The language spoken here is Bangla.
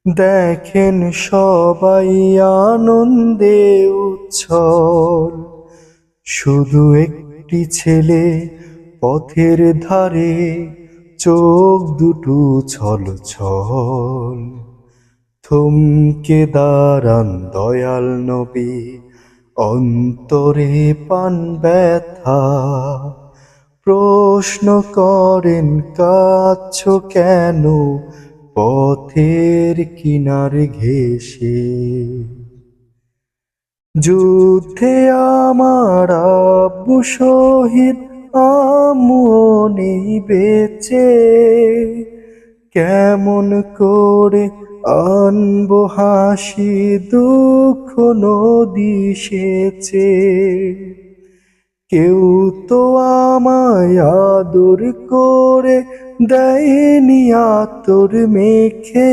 দেখেন সবাই আনন্দে উচ্ছল, শুধু একটি ছেলে পথের ধারে, চোখ দুটো ছল ছল। থমকে দাঁড়ান দয়াল নবী, অন্তরে পান ব্যথা, প্রশ্ন করেন কাঁদছো কেন পথের কিনারে ঘেঁষে। যুদ্ধে আমার আব্বু শহীদ, আম্মু নেই বেঁচে, কেমন করে আনবো হাসি দুঃখ নদী সেচে। কেউ তো আমায় আদর করে দেয়নি আতর মেখে।